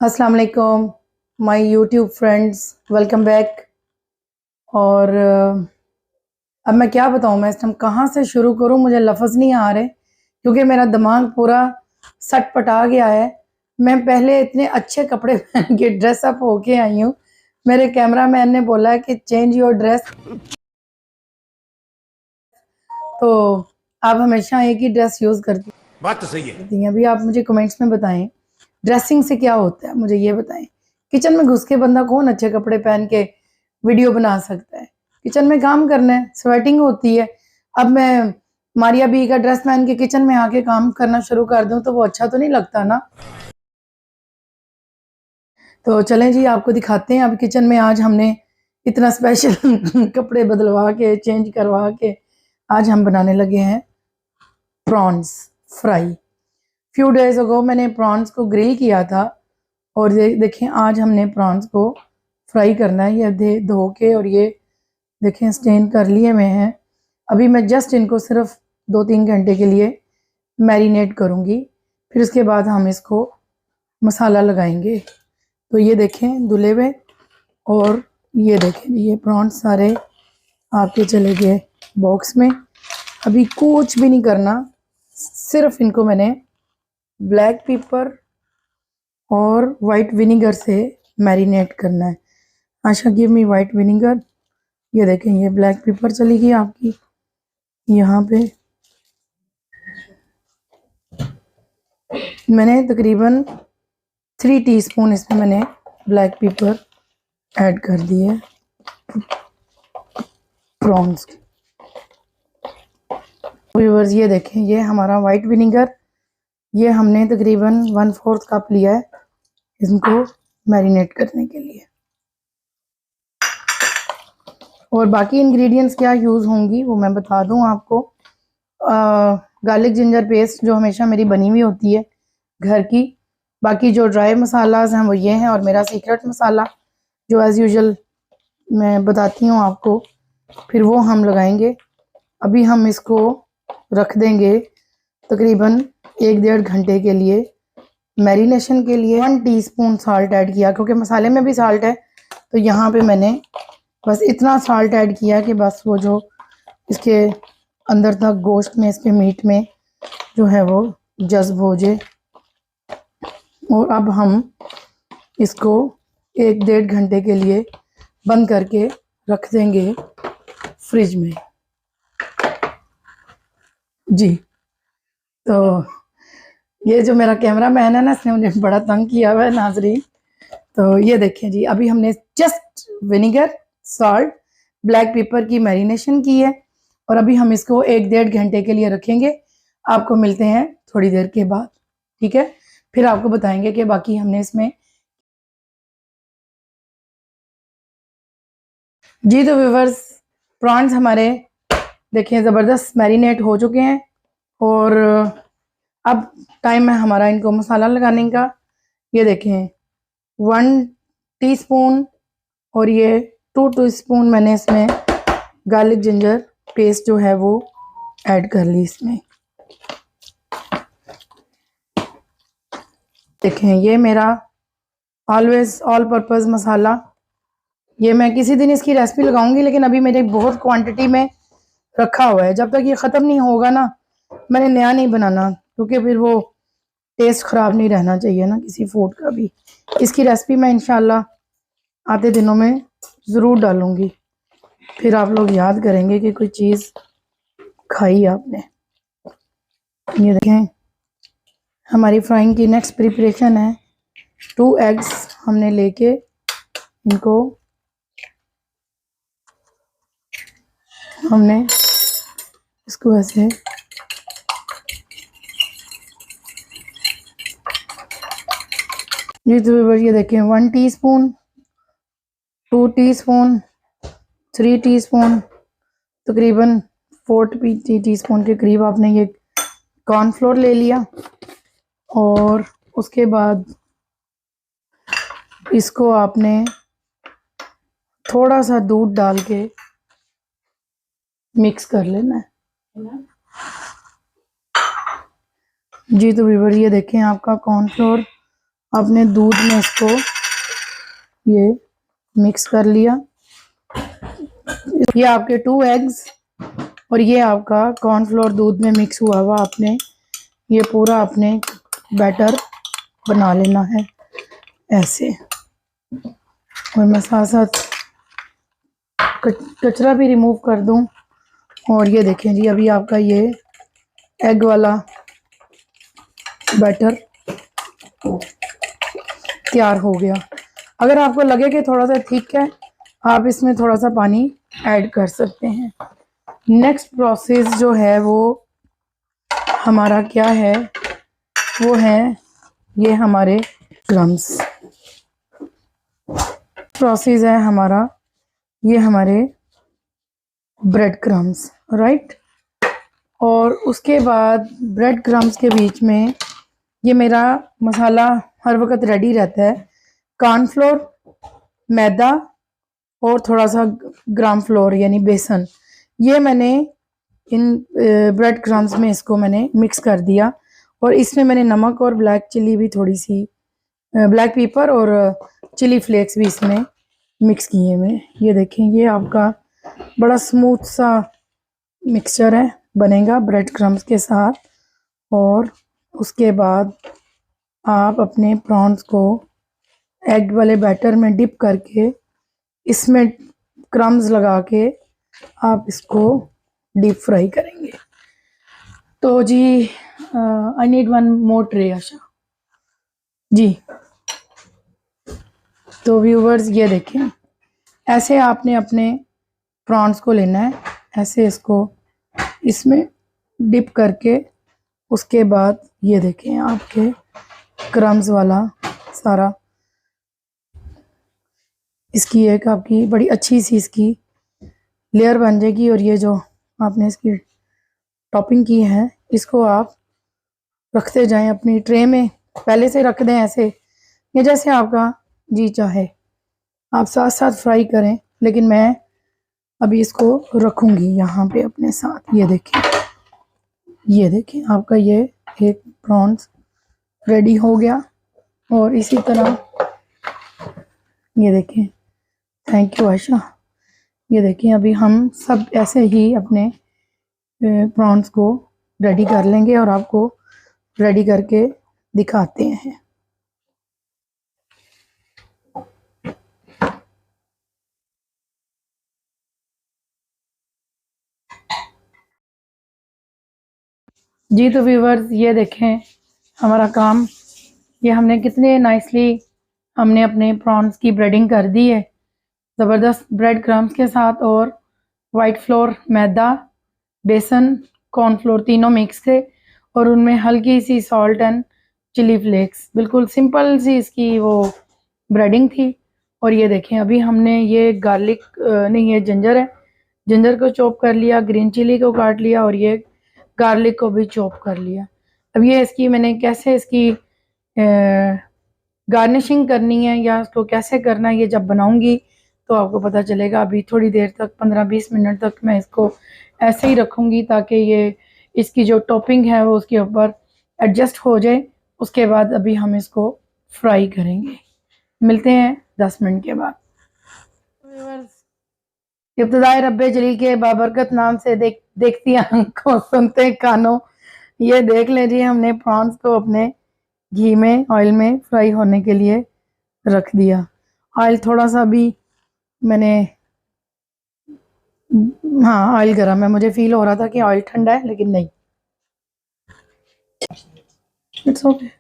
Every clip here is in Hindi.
अस्सलाम वालेकुम my YouTube friends, welcome back. और अब मैं क्या बताऊं, मैं इस टाइम कहाँ से शुरू करूं, मुझे लफ्ज़ नहीं आ रहे क्योंकि मेरा दिमाग पूरा सटपटा गया है। मैं पहले इतने अच्छे कपड़े पहन के ड्रेसअप होके आई हूँ, मेरे कैमरामैन ने बोला है कि चेंज योर ड्रेस, तो आप हमेशा एक ही ड्रेस यूज़ करती बात तो सही है। हैं। अभी आप मुझे कमेंट्स में बताएं ड्रेसिंग से क्या होता है, मुझे ये बताएं। किचन में घुस के बंदा कौन अच्छे कपड़े पहन के वीडियो बना सकता है? किचन में काम करना है, स्वेटिंग होती है। अब मैं मारिया बी का ड्रेस पहन के किचन में आके काम करना शुरू कर दूं तो वो अच्छा तो नहीं लगता ना। तो चलें जी, आपको दिखाते हैं। अब किचन में आज हमने इतना स्पेशल कपड़े बदलवा के चेंज करवा के आज हम बनाने लगे हैं prawns fry. Few days ago मैंने प्रॉन्स को ग्रिल किया था और देखें आज हमने प्रॉन्स को फ्राई करना है। ये धो के और ये देखें स्टेन कर लिए हुए हैं। अभी मैं जस्ट इनको सिर्फ 2-3 घंटे के लिए मैरिनेट करूँगी, फिर उसके बाद हम इसको मसाला लगाएंगे। तो ये देखें धुले हुए, और ये देखें ये प्रॉन्स सारे आपके चले गए बॉक्स में। अभी कुछ भी नहीं करना, सिर्फ इनको मैंने ब्लैक पेपर और वाइट विनीगर से मैरिनेट करना है। आशा गिव मी वाइट विनीगर। ये देखें ये ब्लैक पेपर चली गई आपकी यहाँ पे। मैंने तकरीबन 3 टीस्पून इसमें मैंने ब्लैक पेपर ऐड कर दिए प्रॉन्स। व्यूअर्स ये देखें ये हमारा वाइट विनीगर, ये हमने तकरीबन 1/4 कप लिया है इनको मैरिनेट करने के लिए। और बाकी इंग्रेडिएंट्स क्या यूज़ होंगी वो मैं बता दूं आपको। गार्लिक जिंजर पेस्ट जो हमेशा मेरी बनी हुई होती है घर की। बाकी जो ड्राई मसालाज हैं वो ये हैं, और मेरा सीक्रेट मसाला जो एज़ यूजुअल मैं बताती हूँ आपको, फिर वो हम लगाएंगे। अभी हम इसको रख देंगे तकरीबन 1-1.5 घंटे के लिए मैरिनेशन के लिए। 1 टीस्पून साल्ट ऐड किया क्योंकि मसाले में भी साल्ट है, तो यहाँ पे मैंने बस इतना साल्ट ऐड किया कि बस वो जो इसके अंदर तक गोश्त में, इसके मीट में जो है वो जज्ब हो जाए। और अब हम इसको 1-1.5 घंटे के लिए बंद करके रख देंगे फ्रिज में जी। तो ये जो मेरा कैमरा मैन है ना, इसने मुझे बड़ा तंग किया हुआ है नाजरीन। तो ये देखें जी, अभी हमने just vinegar, salt, black pepper की मैरिनेशन की है, और अभी हम इसको 1-1.5 घंटे के लिए रखेंगे। आपको मिलते हैं थोड़ी देर के बाद, ठीक है? फिर आपको बताएंगे कि बाकी हमने इसमें जी। तो व्यूअर्स प्रॉन्स हमारे देखें ज़बरदस्त मैरिनेट हो चुके हैं, और अब टाइम है हमारा इनको मसाला लगाने का। ये देखें 1 टीस्पून और ये 2 टीस्पून मैंने इसमें गार्लिक जिंजर पेस्ट जो है वो ऐड कर ली इसमें। देखें ये मेरा ऑलवेज ऑल पर्पज़ मसाला, ये मैं किसी दिन इसकी रेसिपी लगाऊंगी, लेकिन अभी मेरे बहुत क्वांटिटी में रखा हुआ है। जब तक ये ख़त्म नहीं होगा ना, मैंने नया नहीं बनाना, क्योंकि फिर वो टेस्ट ख़राब नहीं रहना चाहिए ना किसी फूड का भी। इसकी रेसिपी मैं इंशाल्लाह आते दिनों में ज़रूर डालूंगी, फिर आप लोग याद करेंगे कि कोई चीज़ खाई आपने। ये देखें हमारी फ्राइंग की नेक्स्ट प्रिपरेशन है। 2 एग्स हमने लेके इनको हमने इसको ऐसे जी। तो ये देखें 1 टीस्पून, 2 टीस्पून, 3 टीस्पून, तकरीबन 4 टीस्पून के करीब आपने ये कॉर्नफ्लोर ले लिया। और उसके बाद इसको आपने थोड़ा सा दूध डाल के मिक्स कर लेना है जी। तो व्यूअर ये देखें आपका कॉर्नफ्लोर आपने दूध में इसको ये मिक्स कर लिया। ये आपके 2 एग्स और ये आपका कॉर्नफ्लोर दूध में मिक्स हुआ हुआ आपने ये पूरा अपने बैटर बना लेना है ऐसे। और मैं साथ साथ कचरा भी रिमूव कर दूं। और ये देखें जी, अभी आपका ये एग वाला बैटर तैयार हो गया। अगर आपको लगे कि थोड़ा सा थिक है, आप इसमें थोड़ा सा पानी ऐड कर सकते हैं। नेक्स्ट प्रोसेस जो है वो हमारा क्या है, वो है ये हमारे क्रम्स। प्रोसेस है हमारा ये हमारे ब्रेड क्रम्स, राइट। और उसके बाद ब्रेड क्रम्स के बीच में ये मेरा मसाला हर वक्त रेडी रहता है। कॉर्नफ्लोर, मैदा और थोड़ा सा ग्राम फ्लोर यानी बेसन, ये मैंने इन ब्रेड क्रम्स में इसको मैंने मिक्स कर दिया। और इसमें मैंने नमक और ब्लैक चिली भी थोड़ी सी, ब्लैक पेपर और चिली फ्लेक्स भी इसमें मिक्स किए मैं। ये देखें, ये आपका बड़ा स्मूथ सा मिक्सचर है बनेगा ब्रेड क्रम्स के साथ। और उसके बाद आप अपने प्रॉन्स को एग वाले बैटर में डिप करके इसमें क्रम्स लगा के आप इसको डीप फ्राई करेंगे। तो जी I need 1 more tray Asha ji. तो व्यूवर्स ये देखें, ऐसे आपने अपने प्रॉन्स को लेना है, ऐसे इसको इसमें डिप करके उसके बाद ये देखें आपके क्रम्स वाला सारा इसकी एक आपकी बड़ी अच्छी सी इसकी लेयर बन जाएगी। और ये जो आपने इसकी टॉपिंग की है इसको आप रखते जाएं अपनी ट्रे में, पहले से रख दें ऐसे या जैसे आपका जी चाहे आप साथ साथ फ्राई करें। लेकिन मैं अभी इसको रखूंगी यहाँ पे अपने साथ। ये देखें आपका ये एक प्रॉन्स रेडी हो गया। और इसी तरह ये देखें, थैंक यू आयशा। ये देखें अभी हम सब ऐसे ही अपने प्रॉन्स को रेडी कर लेंगे और आपको रेडी करके दिखाते हैं। जी तो व्यूवर्स ये देखें हमारा काम, ये हमने कितने नाइसली हमने अपने प्रॉन्स की ब्रेडिंग कर दी है ज़बरदस्त ब्रेड क्रम्स के साथ। और वाइट फ्लोर, मैदा, बेसन, कॉर्नफ्लोर तीनों मिक्स थे और उनमें हल्की सी सॉल्ट एंड चिली फ्लेक्स, बिल्कुल सिंपल सी इसकी वो ब्रेडिंग थी। और ये देखें अभी हमने ये गार्लिक नहीं, ये जिंजर है, जिंजर को चॉप कर लिया, ग्रीन चिली को काट लिया और ये गार्लिक को भी चॉप कर लिया। अब ये इसकी मैंने कैसे इसकी गार्निशिंग करनी है या उसको कैसे करना है ये जब बनाऊंगी तो आपको पता चलेगा। अभी थोड़ी देर तक 15-20 मिनट तक मैं इसको ऐसे ही रखूंगी ताकि ये इसकी जो टॉपिंग है वो उसके ऊपर एडजस्ट हो जाए। उसके बाद अभी हम इसको फ्राई करेंगे। मिलते हैं 10 मिनट के बाद। इब्तिदाई रब्बे जलील के बाबरकत नाम से देखती आंखों सुनते कानों, ये देख लें जी हमने प्रॉन्स को अपने घी में ऑयल में फ्राई होने के लिए रख दिया। ऑयल थोड़ा सा भी मैंने, हाँ ऑयल गर्म है, मुझे फील हो रहा था कि ऑयल ठंडा है लेकिन नहीं, इट्स ओके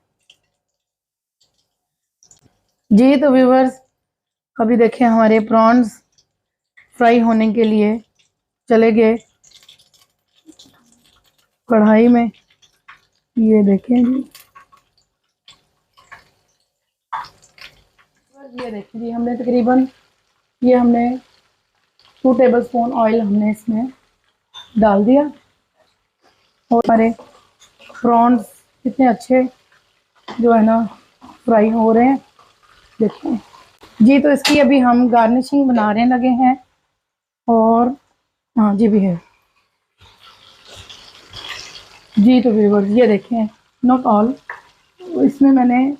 जी। तो व्यूवर्स अभी देखें हमारे प्रॉन्स फ्राई होने के लिए चले गए कढ़ाई में। ये देखें जी, ये देखिए जी हमने तकरीबन ये हमने 2 टेबलस्पून ऑयल हमने इसमें डाल दिया। और हमारे प्रॉन्स कितने अच्छे जो है ना फ्राई हो रहे हैं, देखिए जी। तो इसकी अभी हम गार्निशिंग बनाने लगे हैं। और हाँ जी भी है जी। तो व्यूअर्स ये देखें, नॉट ऑल, इसमें मैंने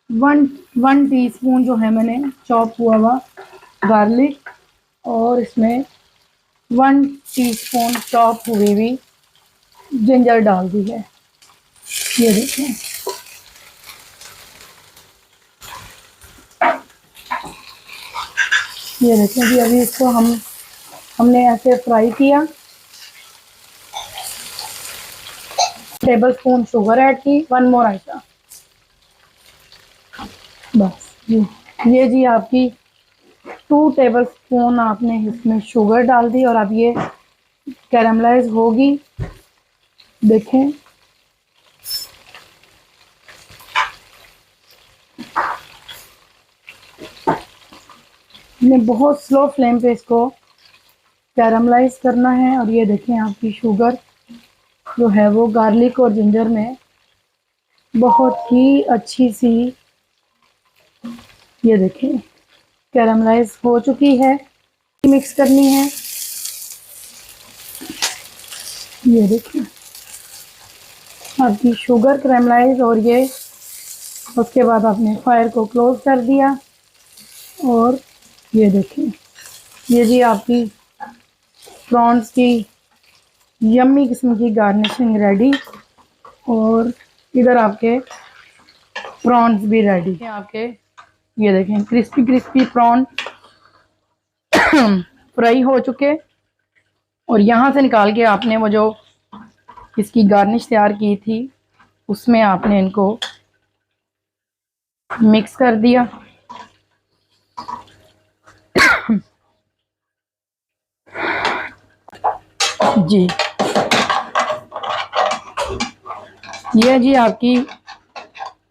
वन टीस्पून जो है मैंने चॉप हुआ हुआ गार्लिक, और इसमें 1 टीस्पून चॉप हुई हुई जिंजर डाल दी है। ये देखें, ये देखें जी। अभी इसको हमने ऐसे फ्राई किया। टेबलस्पून शुगर ऐड की, 1 मोर आइटम, बस जी। ये जी आपकी 2 टेबलस्पून आपने इसमें शुगर डाल दी, और अब ये कैरमलाइज होगी। देखें, हमने बहुत स्लो फ्लेम पे इसको कैरमलाइज करना है। और ये देखें, आपकी शुगर जो है वो गार्लिक और जिंजर में बहुत ही अच्छी सी, ये देखें, कैरमलाइज हो चुकी है। मिक्स करनी है। ये देखिए आपकी शुगर कैरमलाइज, और ये उसके बाद आपने फायर को क्लोज कर दिया। और ये देखिए, ये जी आपकी प्रॉन्स की यम्मी किस्म की गार्निशिंग रेडी। और इधर आपके प्रॉन्स भी रेडी हैं आपके। ये देखें, क्रिस्पी क्रिस्पी प्रॉन फ्राई हो चुके। और यहाँ से निकाल के आपने वो जो इसकी गार्निश तैयार की थी उसमें आपने इनको मिक्स कर दिया। जी, ये जी आपकी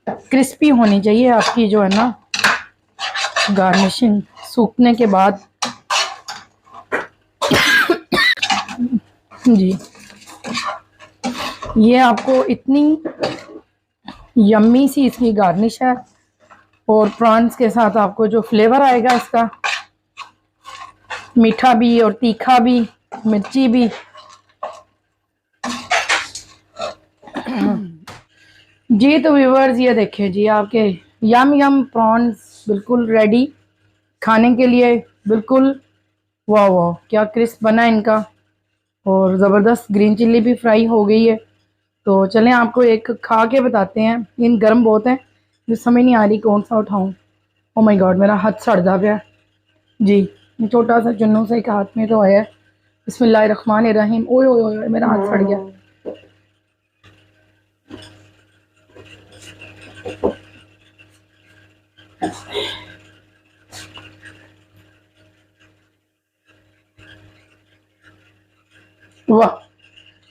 क्रिस्पी होनी चाहिए आपकी जो है ना गार्निशिंग सूखने के बाद। जी, ये आपको इतनी यम्मी सी इसकी गार्निश है, और प्रॉन्स के साथ आपको जो फ्लेवर आएगा इसका, मीठा भी और तीखा भी, मिर्ची भी। जी तो व्यूअर्स, ये देखें जी आपके यम यम प्रॉन्स बिल्कुल रेडी खाने के लिए। बिल्कुल वाह वाह, क्या क्रिस्प बना इनका, और ज़बरदस्त ग्रीन चिल्ली भी फ्राई हो गई है। तो चलें आपको एक खा के बताते हैं। इन गर्म बहुत हैं, मुझे समझ नहीं आ रही कौन सा उठाऊं। ओ माय गॉड, मेरा हाथ सड़ जा गया जी। छोटा सा चुन्नू से एक हाथ में तो आया है। बिस्मिल्लाहिर्रहमानिर्रहीम। ओए ओए ओए, मेरा हाथ सड़ गया। वाह,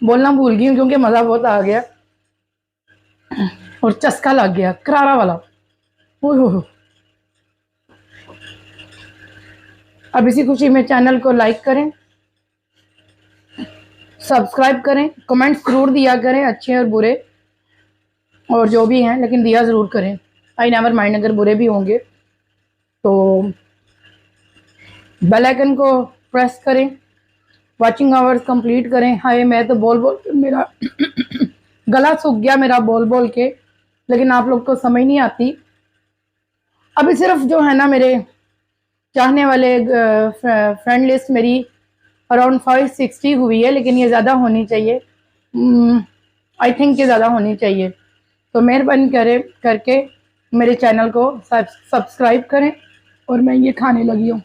बोलना भूल गई हूँ क्योंकि मज़ा बहुत आ गया और चस्का लग गया करारा वाला। ओह हो। अब इसी खुशी में चैनल को लाइक करें, सब्सक्राइब करें, कमेंट्स ज़रूर दिया करें, अच्छे और बुरे और जो भी हैं, लेकिन दिया ज़रूर करें। आई नेवर माइंड अगर बुरे भी होंगे। तो बेल आइकन को प्रेस करें, वॉचिंग आवर्स कंप्लीट करें। हाय, मैं तो बोल बोल के मेरा गला सूख गया मेरा बोल बोल के, लेकिन आप लोग को समझ नहीं आती। अभी सिर्फ जो है ना मेरे चाहने वाले फ्रेंड लिस्ट मेरी अराउंड 560 हुई है, लेकिन ये ज़्यादा होनी चाहिए। आई थिंक ये ज़्यादा होनी चाहिए। तो मेहरबानी करके मेरे चैनल को सब्सक्राइब करें। और मैं ये खाने लगी हूँ।